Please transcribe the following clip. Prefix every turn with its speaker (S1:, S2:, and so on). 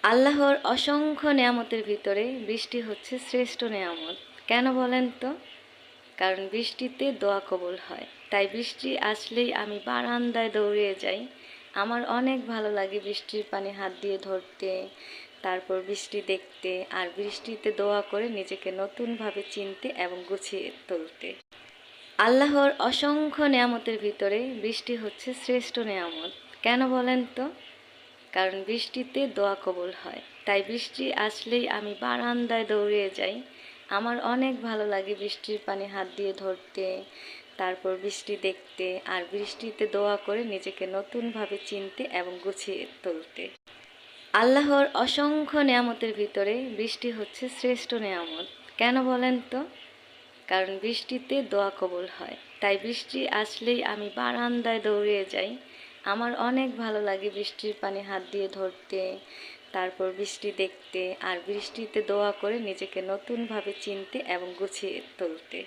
S1: আল্লাহর অসংখ্য নেয়ামতের ভিতরে বৃষ্টি হচ্ছে শ্রেষ্ঠ নেয়ামত। কেন বলেন তো? কারণ বৃষ্টিতে দোয়া কবুল হয়। তাই বৃষ্টি আসলেই আমি বারান্দায় দৌড়িয়ে যাই। আমার অনেক ভালো লাগে বৃষ্টির পানি হাত দিয়ে ধরতে, তারপর বৃষ্টি দেখতে, আর বৃষ্টিতে দোয়া করে নিজেকে নতুনভাবে চিনতে এবং গুছিয়ে তুলতে। আল্লাহর অসংখ্য নেয়ামতের ভিতরে বৃষ্টি হচ্ছে শ্রেষ্ঠ নেয়ামত। কেন বলেন তো? কারণ বৃষ্টিতে দোয়া কবুল হয়। তাই বৃষ্টি আসলেই আমি বারান্দায় দৌড়িয়ে যাই। আমার অনেক ভালো লাগে বৃষ্টির পানি হাত দিয়ে ধরতে, তারপর বৃষ্টি দেখতে, আর বৃষ্টিতে দোয়া করে নিজেকে নতুনভাবে চিনতে এবং গুছিয়ে তুলতে। আল্লাহর অসংখ্য নেয়ামতের ভিতরে বৃষ্টি হচ্ছে শ্রেষ্ঠ নেয়ামত। কেন বলেন তো? কারণ বৃষ্টিতে দোয়া কবুল হয়। তাই বৃষ্টি আসলেই আমি বারান্দায় দৌড়িয়ে যাই। আমার অনেক ভালো লাগে বৃষ্টির পানি হাত দিয়ে ধরতে, তারপর বৃষ্টি দেখতে, আর বৃষ্টিতে দোয়া করে নিজেকে নতুনভাবে চিনতে এবং গুছিয়ে তুলতে।